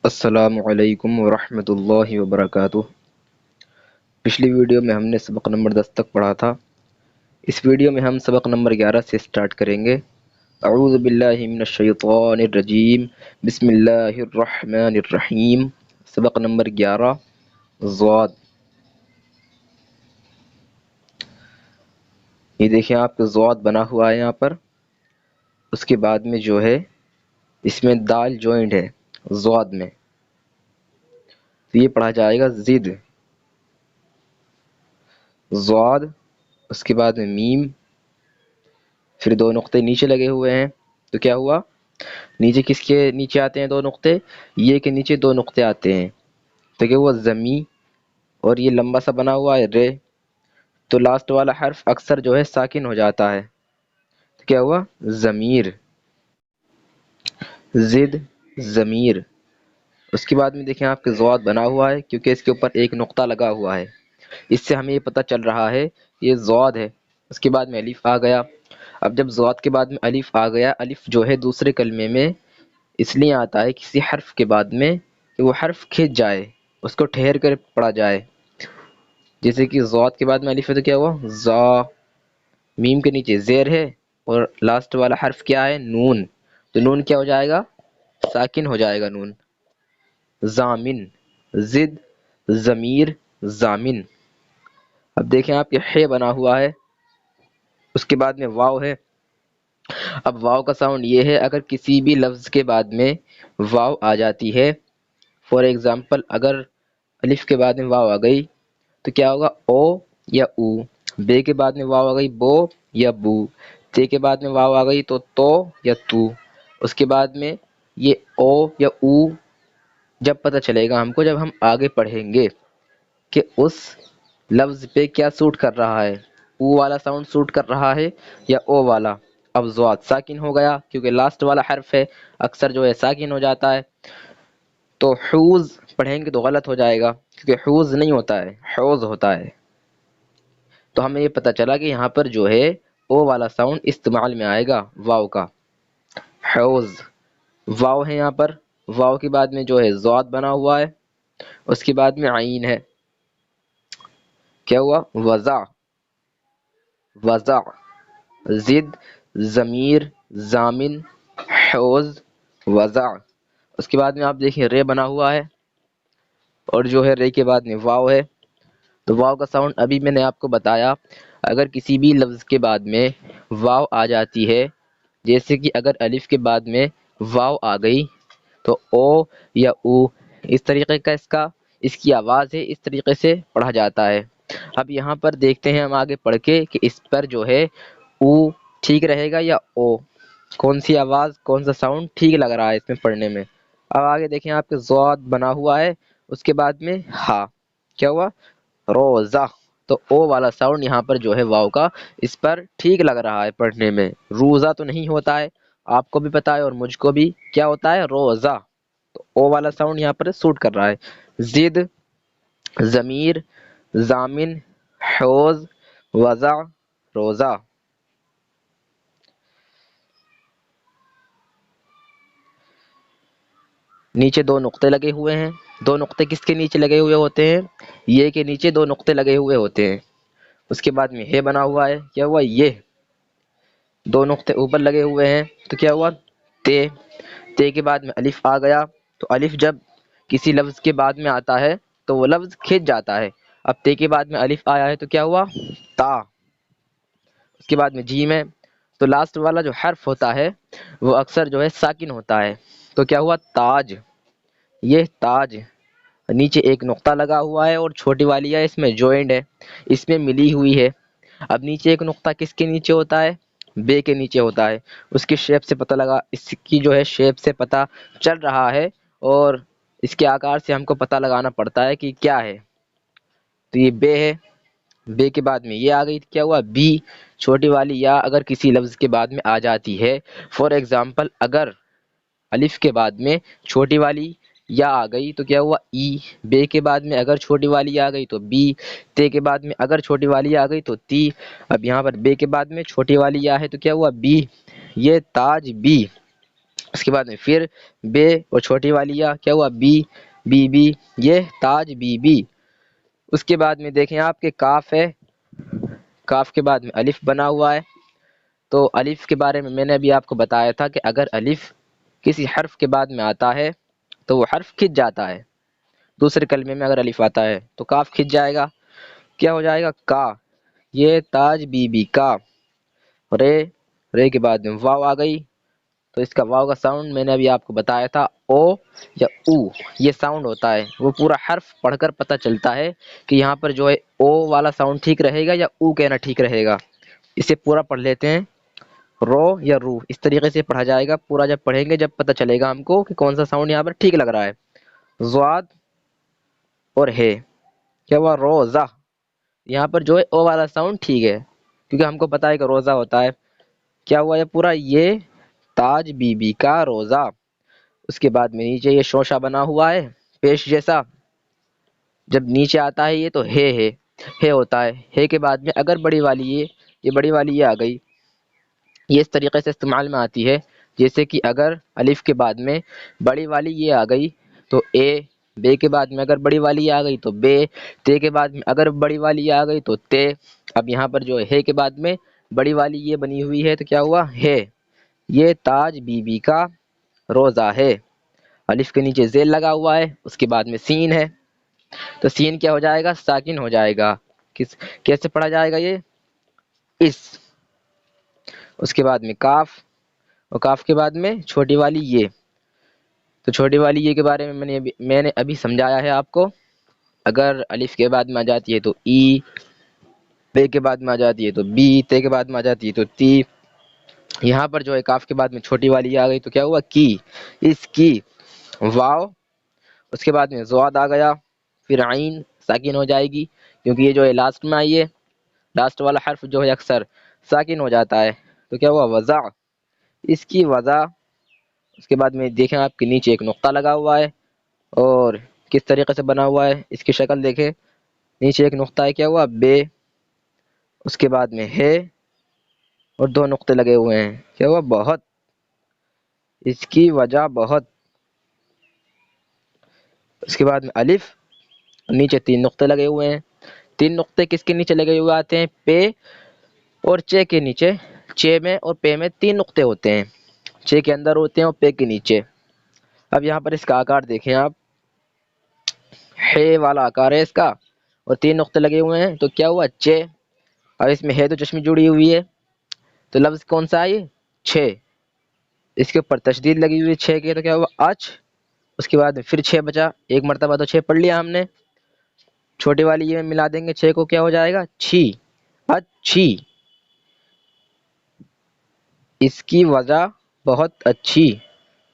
السلام علیکم ورحمۃ اللہ وبرکاتہ۔ پچھلی ویڈیو میں ہم نے سبق نمبر 10 تک پڑھا تھا۔ اس ویڈیو میں ہم سبق نمبر 11 سے سٹارٹ کریں گے۔ اعوذ باللہ من الشیطان الرجیم، بسم اللہ الرحمن الرحیم۔ سبق نمبر 11 ضاد۔ یہ دیکھیں آپ کو ضاد بنا ہوا ہے یہاں پر، اس کے بعد میں جو ہے اس میں دال جوائنٹ ہے ضاد میں، تو یہ پڑھا جائے گا زد ضاد، اس کے بعد میں میم، پھر دو نقطے نیچے لگے ہوئے ہیں، تو کیا ہوا؟ نیچے کس کے نیچے آتے ہیں دو نقطے؟ یہ کے نیچے دو نقطے آتے ہیں، تو کیا ہوا؟ زمی، اور یہ لمبا سا بنا ہوا ہے رے، تو لاسٹ والا حرف اکثر جو ہے ساکن ہو جاتا ہے، تو کیا ہوا؟ ضمیر، زد ضمیر۔ اس کے بعد میں دیکھیں آپ کے ضاد بنا ہوا ہے کیونکہ اس کے اوپر ایک نقطہ لگا ہوا ہے، اس سے ہمیں یہ پتہ چل رہا ہے یہ ضاد ہے۔ اس کے بعد میں الف آ گیا۔ اب جب ضاد کے بعد میں الف آ گیا، الف جو ہے دوسرے کلمے میں اس لیے آتا ہے کسی حرف کے بعد میں کہ وہ حرف کھنچ جائے، اس کو ٹھہر کر پڑھا جائے، جیسے کہ ضاد کے بعد میں الف ہے تو کیا ہوا؟ ضا، میم کے نیچے زیر ہے اور لاسٹ والا حرف کیا ہے؟ نون، تو نون کیا ہو جائے گا؟ ساکن ہو جائے گا نون۔ ضامن، زد ضمیر ضامن۔ اب دیکھیں آپ یہ ح بنا ہوا ہے، اس کے بعد میں واو ہے۔ اب واو کا ساؤنڈ یہ ہے، اگر کسی بھی لفظ کے بعد میں واو آ جاتی ہے، فور ایگزامپل اگر الف کے بعد میں واو آ گئی تو کیا ہوگا؟ او یا او، بے کے بعد میں واو آ گئی بو یا بو، تے کے بعد میں واو آ گئی تو یا تو۔ اس کے بعد میں یہ او یا او جب پتہ چلے گا ہم کو جب ہم آگے پڑھیں گے کہ اس لفظ پہ کیا سوٹ کر رہا ہے، او والا ساؤنڈ سوٹ کر رہا ہے یا او والا۔ اب ضاد ساکن ہو گیا کیونکہ لاسٹ والا حرف ہے، اکثر جو ہے ساکن ہو جاتا ہے، تو حوز پڑھیں گے تو غلط ہو جائے گا کیونکہ حوز نہیں ہوتا ہے، حوز ہوتا ہے۔ تو ہمیں یہ پتہ چلا کہ یہاں پر جو ہے او والا ساؤنڈ استعمال میں آئے گا واو کا، حوز۔ واو ہے یہاں پر، واو کے بعد میں جو ہے ضاد بنا ہوا ہے، اس کے بعد میں عین ہے، کیا ہوا؟ وضع، وضع، زد ضمیر ضامن حوز وضع۔ اس کے بعد میں آپ دیکھیں رے بنا ہوا ہے، اور جو ہے رے کے بعد میں واو ہے، تو واو کا ساؤنڈ ابھی میں نے آپ کو بتایا، اگر کسی بھی لفظ کے بعد میں واو آ جاتی ہے، جیسے کہ اگر الف کے بعد میں واو آ گئی تو او یا او اس طریقے کا اس کی آواز ہے، اس طریقے سے پڑھا جاتا ہے۔ اب یہاں پر دیکھتے ہیں ہم آگے پڑھ کے کہ اس پر جو ہے او ٹھیک رہے گا یا او، کون سی آواز کون سا ساؤنڈ ٹھیک لگ رہا ہے اس میں پڑھنے میں۔ اب آگے دیکھیں آپ کے ضاد بنا ہوا ہے، اس کے بعد میں ہا، کیا ہوا؟ روزہ، تو او والا ساؤنڈ یہاں پر جو ہے واو کا اس پر ٹھیک لگ رہا ہے پڑھنے میں، روزہ تو نہیں ہوتا ہے، آپ کو بھی پتا ہے اور مجھ کو بھی، کیا ہوتا ہے؟ روزہ، تو او والا ساؤنڈ یہاں پر سوٹ کر رہا ہے۔ زد ضمیر ضامن حوز وضع روزہ۔ نیچے دو نقطے لگے ہوئے ہیں، دو نقطے کس کے نیچے لگے ہوئے ہوتے ہیں؟ یہ کے نیچے دو نقطے لگے ہوئے ہوتے ہیں۔ اس کے بعد میں ہے بنا ہوا ہے، کیا ہوا؟ یہ دو نقطے اوپر لگے ہوئے ہیں، تو کیا ہوا؟ تے، تے کے بعد میں الف آ گیا، تو الف جب کسی لفظ کے بعد میں آتا ہے تو وہ لفظ کھنچ جاتا ہے۔ اب تے کے بعد میں الف آیا ہے تو کیا ہوا؟ تا۔ اس کے بعد میں جیم ہے، تو لاسٹ والا جو حرف ہوتا ہے وہ اکثر جو ہے ساکن ہوتا ہے، تو کیا ہوا؟ تاج، یہ تاج، نیچے ایک نقطہ لگا ہوا ہے اور چھوٹی والی ہے اس میں جوائنٹ ہے، اس میں ملی ہوئی ہے۔ اب نیچے ایک نقطہ کس کے نیچے ہوتا ہے؟ بے کے نیچے ہوتا ہے، اس کی شیپ سے پتہ لگا، اس کی جو ہے شیپ سے پتہ چل رہا ہے اور اس کے آکار سے ہم کو پتہ لگانا پڑتا ہے کہ کیا ہے، تو یہ بے ہے، بے کے بعد میں یہ آ گئی، کیا ہوا؟ بی، چھوٹی والی یا اگر کسی لفظ کے بعد میں آ جاتی ہے، فور ایگزامپل اگر الف کے بعد میں چھوٹی والی یا آ گئی تو کیا ہوا؟ ای، بے کے بعد میں اگر چھوٹی والی آ گئی تو بی، تے کے بعد میں اگر چھوٹی والی آ گئی تو تی۔ اب یہاں پر بے کے بعد میں چھوٹی والی یا ہے تو کیا ہوا؟ بی، یہ تاج بی۔ اس کے بعد میں پھر بے اور چھوٹی والی یا کیا ہوا بی، بی بی، یہ تاج بی بی۔ اس کے بعد میں دیکھیں آپ کے کاف ہے، کاف کے بعد میں الف بنا ہوا ہے۔ تو الف کے بارے میں نے ابھی آپ کو بتایا تھا کہ اگر الف کسی حرف کے بعد میں آتا ہے تو وہ حرف کھنچ جاتا ہے، دوسرے کلمے میں اگر الف آتا ہے تو کاف کھنچ جائے گا، کیا ہو جائے گا کا، یہ تاج بی بی کا۔ رے، رے کے بعد میں واو آ گئی، تو اس کا واو کا ساؤنڈ میں نے ابھی آپ کو بتایا تھا او یا او، یہ ساؤنڈ ہوتا ہے، وہ پورا حرف پڑھ کر پتہ چلتا ہے کہ یہاں پر جو ہے او والا ساؤنڈ ٹھیک رہے گا یا او کہنا ٹھیک رہے گا۔ اسے پورا پڑھ لیتے ہیں، رو یا رو، اس طریقے سے پڑھا جائے گا، پورا جب پڑھیں گے جب پتہ چلے گا ہم کو کہ کون سا ساؤنڈ یہاں پر ٹھیک لگ رہا ہے۔ زواد اور ہے، کیا ہوا روزہ، یہاں پر جو ہے او والا ساؤنڈ ٹھیک ہے کیونکہ ہم کو پتہ ہے کہ روزہ ہوتا ہے۔ کیا ہوا یہ پورا، یہ تاج بی بی کا روزہ۔ اس کے بعد میں نیچے یہ شوشہ بنا ہوا ہے پیش جیسا، جب نیچے آتا ہے یہ تو ہے ہوتا ہے، ہے کے بعد میں اگر بڑی والی یہ بڑی والی یہ آ گئی، یہ اس طریقے سے استعمال میں آتی ہے جیسے کہ اگر الف کے بعد میں بڑی والی یہ آ گئی تو اے، بے کے بعد میں اگر بڑی والی یہ آ گئی تو بے، تے کے بعد میں اگر بڑی والی یہ آ گئی تو تے۔ اب یہاں پر جو ہے کے بعد میں بڑی والی یہ بنی ہوئی ہے تو کیا ہوا ہے، یہ تاج بی بی کا روزہ ہے۔ الف کے نیچے ذیل لگا ہوا ہے، اس کے بعد میں سین ہے، تو سین کیا ہو جائے گا، ساکن ہو جائے گا۔ کیسے پڑھا جائے گا یہ، اس۔ اس کے بعد میں کاف، اور کاف کے بعد میں چھوٹی والی یہ، تو چھوٹی والی یہ کے بارے میں میں نے ابھی سمجھایا ہے آپ کو، اگر الف کے بعد میں آ جاتی ہے تو ای، بے کے بعد میں آ جاتی ہے تو بی، تے کے بعد میں آ جاتی ہے تو تی۔ یہاں پر جو ہے کاف کے بعد میں چھوٹی والی آ گئی تو کیا ہوا کی، اس کی۔ واو، اس کے بعد میں زواد آ گیا، پھر عین ساکن ہو جائے گی کیونکہ یہ جو ہے لاسٹ میں آئی ہے، لاسٹ والا حرف جو ہے اکثر ساکن ہو جاتا ہے، تو کیا ہوا وضع، اس کی وضع۔ اس کے بعد میں دیکھیں آپ کے نیچے ایک نقطہ لگا ہوا ہے، اور کس طریقے سے بنا ہوا ہے اس کی شکل دیکھیں، نیچے ایک نقطہ ہے، کیا ہوا بے، اس کے بعد میں ہے اور دو نقطے لگے ہوئے ہیں، کیا ہوا بہت، اس کی وجہ بہت۔ اس کے بعد میں الف، نیچے تین نقطے لگے ہوئے ہیں، تین نقطے کس کے نیچے لگے ہوئے آتے ہیں، پے اور چے کے نیچے، چے میں اور پے میں تین نقطے ہوتے ہیں، چے کے اندر ہوتے ہیں اور پے کے نیچے۔ اب یہاں پر اس کا آکار دیکھیں آپ، ہے والا آکار ہے اس کا، اور تین نقطے لگے ہوئے ہیں تو کیا ہوا چے۔ اب اس میں ہے تو چشمی جڑی ہوئی ہے، تو لفظ کون سا ہے، چھ، اس کے اوپر تشدید لگی ہوئی ہے چھ کے، تو کیا ہوا اچ۔ اس کے بعد پھر چھ بچا، ایک مرتبہ تو چھ پڑھ لیا ہم نے، چھوٹی والی یہ ملا دیں گے چھ کو، کیا ہو جائے گا چھی، اچھی، اس کی وجہ بہت اچھی۔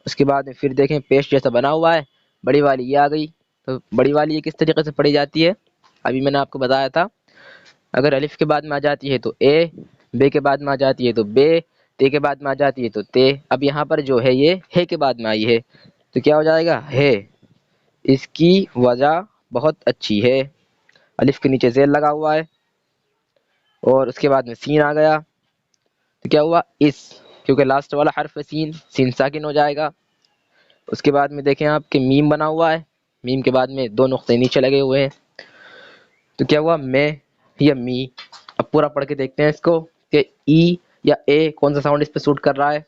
اس کے بعد میں پھر دیکھیں پیش جیسا بنا ہوا ہے، بڑی والی یہ آ گئی، تو بڑی والی یہ کس طریقے سے پڑھی جاتی ہے، ابھی میں نے آپ کو بتایا تھا، اگر الف کے بعد میں آ جاتی ہے تو اے، بے کے بعد میں آ جاتی ہے تو بے، تے کے بعد میں آ جاتی ہے تو تے۔ اب یہاں پر جو ہے یہ ہے کے بعد میں آئی ہے تو کیا ہو جائے گا ہے، اس کی وجہ بہت اچھی ہے۔ الف کے نیچے ذیل لگا ہوا ہے، اور اس کے بعد میں سین آ گیا تو کیا ہوا اس، کیونکہ لاسٹ والا حرف ہے سین، سین ساکن ہو جائے گا۔ اس کے بعد میں دیکھیں آپ کے میم بنا ہوا ہے، میم کے بعد میں دو نقطے نیچے لگے ہوئے ہیں، تو کیا ہوا میں یا می۔ اب پورا پڑھ کے دیکھتے ہیں اس کو کہ ای یا اے کون سا ساؤنڈ اس پہ سوٹ کر رہا ہے۔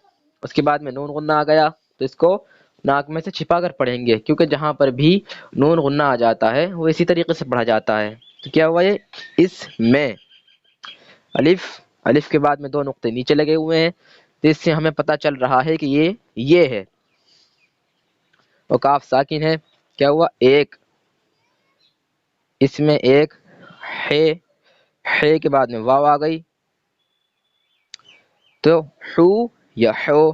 اس کے بعد میں نون غنہ آ گیا تو اس کو ناک میں سے چھپا کر پڑھیں گے، کیونکہ جہاں پر بھی نون غنہ آ جاتا ہے وہ اسی طریقے سے پڑھا جاتا ہے، تو کیا ہوا یہ اس میں۔ الف، الف کے بعد میں دو نقطے نیچے لگے ہوئے ہیں، تو اس سے ہمیں پتہ چل رہا ہے کہ یہ ہے، اور کاف ساکن ہے، کیا ہوا ایک، اس میں ایک ہے کے بعد میں واو آ گئی تو حو یا حو۔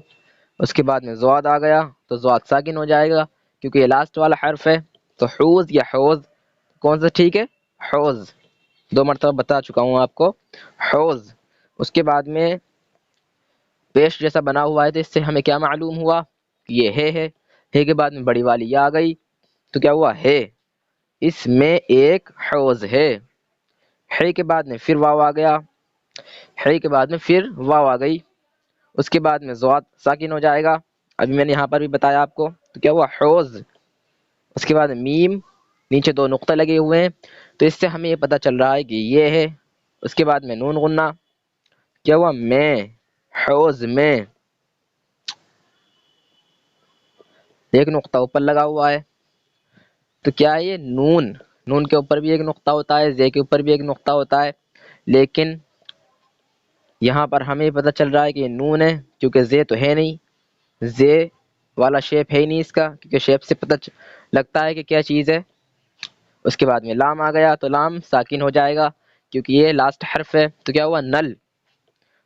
اس کے بعد میں زواد آ گیا تو زواد ساکن ہو جائے گا کیونکہ یہ لاسٹ والا حرف ہے، تو حوز یا حوز، کون سا ٹھیک ہے حوز، دو مرتبہ بتا چکا ہوں آپ کو حوز۔ اس کے بعد میں پیش جیسا بنا ہوا ہے، تو اس سے ہمیں کیا معلوم ہوا کہ یہ ہے کے بعد میں بڑی والی یہ آ گئی تو کیا ہوا ہے، اس میں ایک حوض ہے کے بعد میں پھر واو آ گیا، ہے کے بعد میں پھر واو آ گئی، اس کے بعد میں زواد ساکن ہو جائے گا، ابھی میں نے یہاں پر بھی بتایا آپ کو، تو کیا ہوا حوض، اس کے بعد میم، نیچے دو نقطے لگے ہوئے ہیں، تو اس سے ہمیں یہ پتہ چل رہا ہے کہ یہ ہے، اس کے بعد میں نون غنہ، کیا ہوا میں، حوض میں، ایک نقطہ اوپر لگا ہوا ہے، تو کیا ہے یہ نون، نون کے اوپر بھی ایک نقطہ ہوتا ہے، زے کے اوپر بھی ایک نقطہ ہوتا ہے، لیکن یہاں پر ہمیں پتہ چل رہا ہے کہ یہ نون ہے کیونکہ زے تو ہے نہیں، زے والا شیپ ہے ہی نہیں اس کا، کیونکہ شیپ سے پتہ لگتا ہے کہ کیا چیز ہے۔ اس کے بعد میں لام آ گیا تو لام ساکن ہو جائے گا کیونکہ یہ لاسٹ حرف ہے، تو کیا ہوا نل۔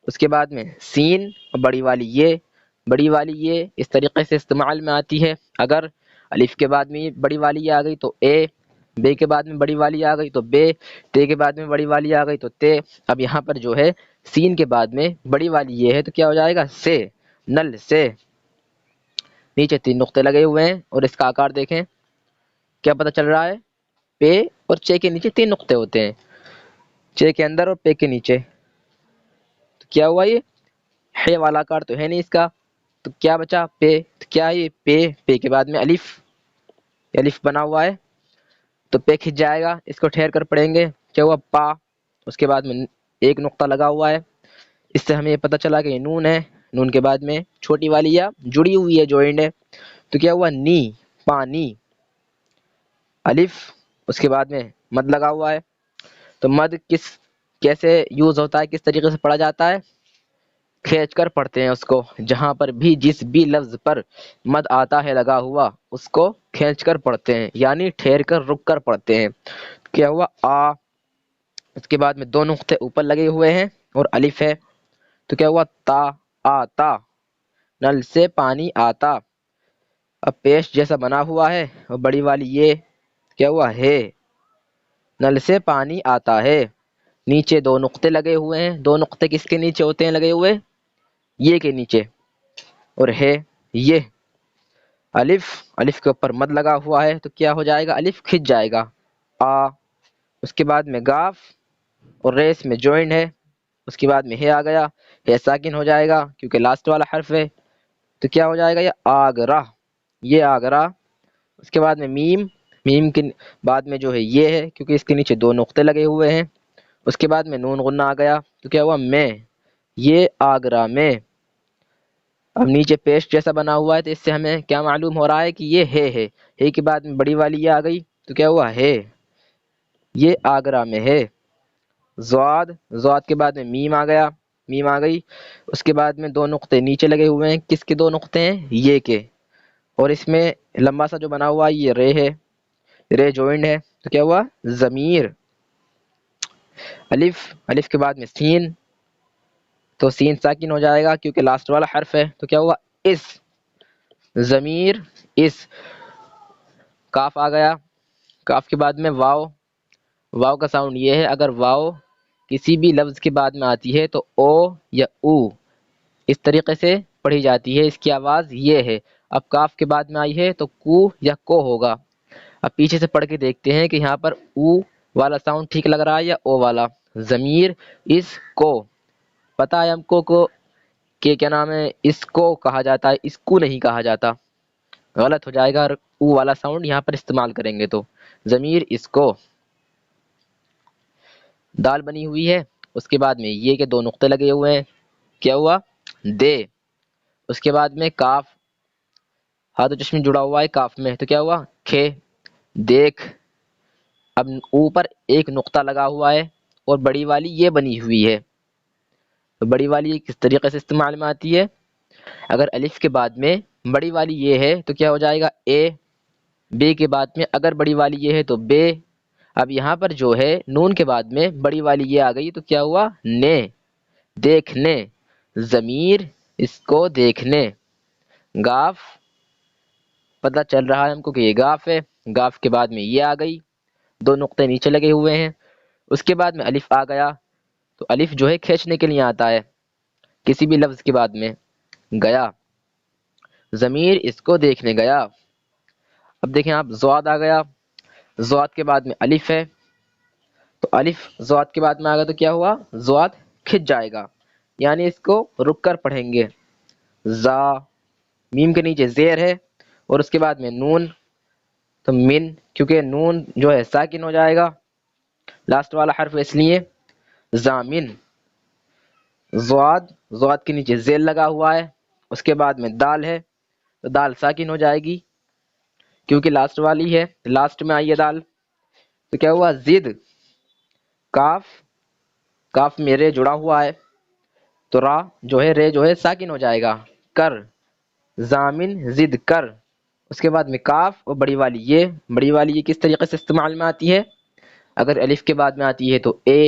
اس کے بعد میں سین، بڑی والی یہ، بڑی والی یہ اس طریقے سے استعمال میں آتی ہے، اگر الف کے بعد میں بڑی والی یہ آ گئی تو اے، بے کے بعد میں بڑی والی آ گئی تو بے، تے کے بعد میں بڑی والی آ گئی تو تے۔ اب یہاں پر جو ہے سین کے بعد میں بڑی والی یہ ہے تو کیا ہو جائے گا سے، نل سے۔ نیچے تین نقطے لگے ہوئے ہیں اور اس کا آکار دیکھیں، کیا پتہ چل رہا ہے، پے اور چے کے نیچے تین نقطے ہوتے ہیں، چے کے اندر اور پے کے نیچے، تو کیا ہوا یہ ہے والا آکار تو ہے نہیں اس کا، تو کیا بچا پے، تو کیا یہ پے، پے کے بعد میں الف، الف بنا ہوا ہے تو پے کھنچ جائے گا، اس کو ٹھہر کر پڑھیں گے، کیا ہوا پا، اس کے بعد میں ایک نقطہ لگا ہوا ہے، اس سے ہمیں یہ پتہ چلا کہ یہ نون ہے، نون کے بعد میں چھوٹی والی یا جڑی ہوئی ہے جوائنڈ ہے، تو کیا ہوا نی، پانی، الف، اس کے بعد میں مد لگا ہوا ہے، تو مد کیسے یوز ہوتا ہے، کس طریقے سے پڑھا جاتا ہے، کھینچ کر پڑھتے ہیں اس کو، جہاں پر بھی جس بھی لفظ پر مد آتا ہے لگا ہوا اس کو کھینچ کر پڑھتے ہیں، یعنی ٹھہر کر رک کر پڑھتے ہیں۔ کیا ہوا آ، اس کے بعد میں دو نقطے اوپر لگے ہوئے ہیں اور الف ہے، تو کیا ہوا تا، آتا، نل سے پانی آتا۔ اب پیش جیسا بنا ہوا ہے اور بڑی والی یہ، کیا ہوا ہے، نل سے پانی آتا ہے، نیچے دو نقطے لگے ہوئے ہیں، دو نقطے کس کے نیچے ہوتے ہیں لگے ہوئے، یہ کے نیچے، اور ہے یہ، الف، الف کے اوپر مد لگا ہوا ہے تو کیا ہو جائے گا، الف کھنچ جائے گا، آ، اس کے بعد میں گاف اور ریس میں جوائنڈ ہے، اس کے بعد میں ہے آ گیا، ہے ساکن ہو جائے گا کیونکہ لاسٹ والا حرف ہے، تو کیا ہو جائے گا یہ آگرہ، یہ آگرہ۔ اس کے بعد میں میم، میم کے بعد میں جو ہے یہ ہے کیونکہ اس کے نیچے دو نقطے لگے ہوئے ہیں، اس کے بعد میں نون غنہ آ گیا تو کیا ہوا میں، یہ آگرہ میں۔ اب نیچے پیسٹ جیسا بنا ہوا ہے تو اس سے ہمیں کیا معلوم ہو رہا ہے کہ یہ ہے کے بعد میں بڑی والی یہ آ گئی تو کیا ہوا ہے، یہ آگرہ میں ہے۔ زواد، زواد کے بعد میں میم آ گیا، میم آ گئی، اس کے بعد میں دو نقطے نیچے لگے ہوئے ہیں، کس کے دو نقطے ہیں، یہ کے، اور اس میں لمبا سا جو بنا ہوا ہے یہ رے ہے، رے جوائنڈ ہے تو کیا ہوا ضمیر۔ الف، الف کے بعد میں سین، تو سین ساکن ہو جائے گا کیونکہ لاسٹ والا حرف ہے تو کیا ہوا اس، ضمیر اس۔ کاف آ گیا، کاف کے بعد میں واو، واو کا ساؤنڈ یہ ہے، اگر واو کسی بھی لفظ کے بعد میں آتی ہے تو او یا او اس طریقے سے پڑھی جاتی ہے، اس کی آواز یہ ہے۔ اب کاف کے بعد میں آئی ہے تو کو یا کو ہوگا، اب پیچھے سے پڑھ کے دیکھتے ہیں کہ یہاں پر او والا ساؤنڈ ٹھیک لگ رہا ہے یا او والا، ضمیر اس کو، پتہ ہے ہم کو کہ کیا نام ہے، اس کو کہا جاتا ہے، اس کو نہیں کہا جاتا، غلط ہو جائے گا اور او والا ساؤنڈ یہاں پر استعمال کریں گے تو، ضمیر اس کو۔ دال بنی ہوئی ہے، اس کے بعد میں یہ کے دو نقطے لگے ہوئے ہیں، کیا ہوا دے، اس کے بعد میں کاف، ہاتھ و چشمی جڑا ہوا ہے کاف میں تو کیا ہوا کھے، دیکھ۔ اب اوپر ایک نقطہ لگا ہوا ہے اور بڑی والی یہ بنی ہوئی ہے، تو بڑی والی کس طریقے سے استعمال میں آتی ہے، اگر الف کے بعد میں بڑی والی یہ ہے تو کیا ہو جائے گا اے، بے کے بعد میں اگر بڑی والی یہ ہے تو بے۔ اب یہاں پر جو ہے نون کے بعد میں بڑی والی یہ آ گئی تو کیا ہوا نے، دیکھنے، ضمیر اس کو دیکھنے۔ گاف، پتہ چل رہا ہے ہم کو کہ یہ گاف ہے، گاف کے بعد میں یہ آ گئی، دو نقطے نیچے لگے ہوئے ہیں، اس کے بعد میں الف آ گیا، تو الف جو ہے کھینچنے کے لیے آتا ہے کسی بھی لفظ کے بعد میں، گیا، ضمیر اس کو دیکھنے گیا۔ اب دیکھیں آپ زواد آ گیا، زواد کے بعد میں الف ہے، تو الف زواد کے بعد میں آ گیا تو کیا ہوا زواد کھنچ جائے گا، یعنی اس کو رک کر پڑھیں گے، زا، میم کے نیچے زیر ہے اور اس کے بعد میں نون، تو من، کیونکہ نون جو ہے ساکن ہو جائے گا لاسٹ والا حرف اس لیے زامن۔ ضاد کے نیچے زیر لگا ہوا ہے، اس کے بعد میں دال ہے تو دال ساکن ہو جائے گی کیونکہ لاسٹ والی ہے، لاسٹ میں آئی ہے دال، تو کیا ہوا زد۔ کاف میں رے جڑا ہوا ہے تو را جو ہے رے جو ہے ساکن ہو جائے گا، کر، زامن زد کر۔ اس کے بعد میں کاف اور بڑی والی یہ کس طریقے سے استعمال میں آتی ہے؟ اگر الف کے بعد میں آتی ہے تو اے،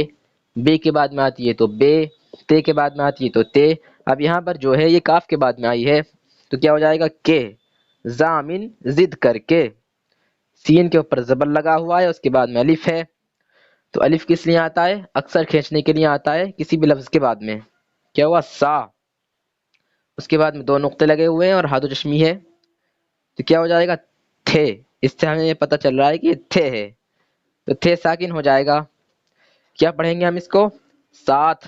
بے کے بعد میں آتی ہے تو بے، تے کے بعد میں آتی ہے تو تے۔ اب یہاں پر جو ہے یہ کاف کے بعد میں آئی ہے تو کیا ہو جائے گا کے، زامن زد کر کے۔ سین کے اوپر زبر لگا ہوا ہے، اس کے بعد میں الف ہے، تو الف کس لیے آتا ہے؟ اکثر کھینچنے کے لیے آتا ہے کسی بھی لفظ کے بعد میں۔ کیا ہوا سا، اس کے بعد میں دو نقطے لگے ہوئے ہیں اور ہاتھ و چشمی ہے تو کیا ہو جائے گا تھے۔ اس سے ہمیں یہ پتہ چل رہا ہے کہ یہ تھے ہے تو تھے ساکن ہو جائے گا۔ کیا پڑھیں گے ہم اس کو؟ ساتھ،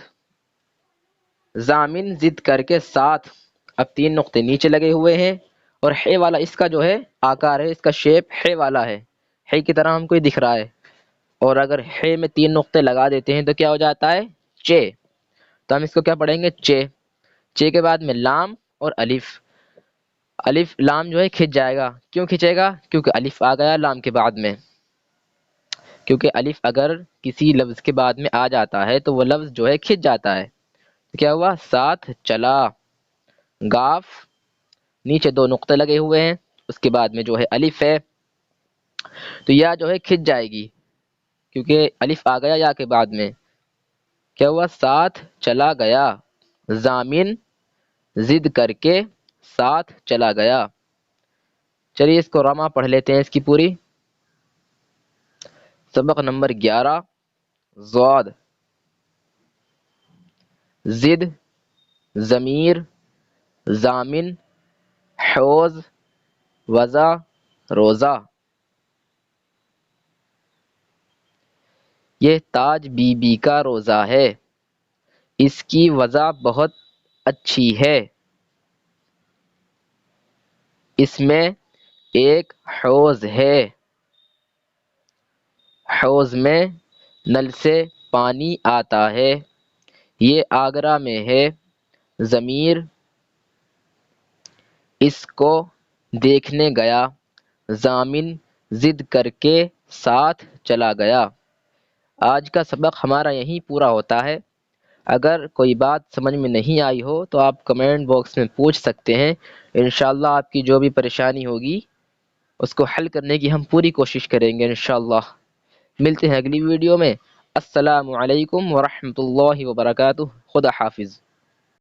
زامن زد کر کے ساتھ۔ اب تین نقطے نیچے لگے ہوئے ہیں اور ہے والا اس کا جو ہے آکار ہے، اس کا شیپ ہے والا ہے کی طرح ہم کو یہ دکھ رہا ہے، اور اگر ہے میں تین نقطے لگا دیتے ہیں تو کیا ہو جاتا ہے چے۔ تو ہم اس کو کیا پڑھیں گے چے۔ چے کے بعد میں لام اور الف لام جو ہے کھنچ جائے گا، کیوں کھنچے گا؟ کیونکہ الف آ گیا لام کے بعد میں، کیونکہ الف اگر کسی لفظ کے بعد میں آ جاتا ہے تو وہ لفظ جو ہے کھنچ جاتا ہے۔ تو کیا ہوا ساتھ چلا، گاف نیچے دو نقطے لگے ہوئے ہیں، اس کے بعد میں جو ہے الف ہے تو یا جو ہے کھنچ جائے گی کیونکہ الف آ گیا یا کے بعد میں۔ کیا ہوا ساتھ چلا گیا، زامن زد کر کے ساتھ چلا گیا۔ چلیے اس کو راما پڑھ لیتے ہیں اس کی پوری۔ سبق نمبر 11 ضاد، زد، ضمیر، زامن، حوض، وضع، روزہ۔ یہ تاج بی بی کا روزہ ہے، اس کی وضع بہت اچھی ہے، اس میں ایک حوض ہے، حوض میں نل سے پانی آتا ہے، یہ آگرہ میں ہے، ضمیر اس کو دیکھنے گیا، ضامن ضد کر کے ساتھ چلا گیا۔ آج کا سبق ہمارا یہیں پورا ہوتا ہے۔ اگر کوئی بات سمجھ میں نہیں آئی ہو تو آپ کمنٹ باکس میں پوچھ سکتے ہیں، انشاءاللہ آپ کی جو بھی پریشانی ہوگی اس کو حل کرنے کی ہم پوری کوشش کریں گے انشاءاللہ۔ ملتے ہیں اگلی ویڈیو میں۔ السلام علیکم ورحمۃ اللہ وبرکاتہ۔ خدا حافظ۔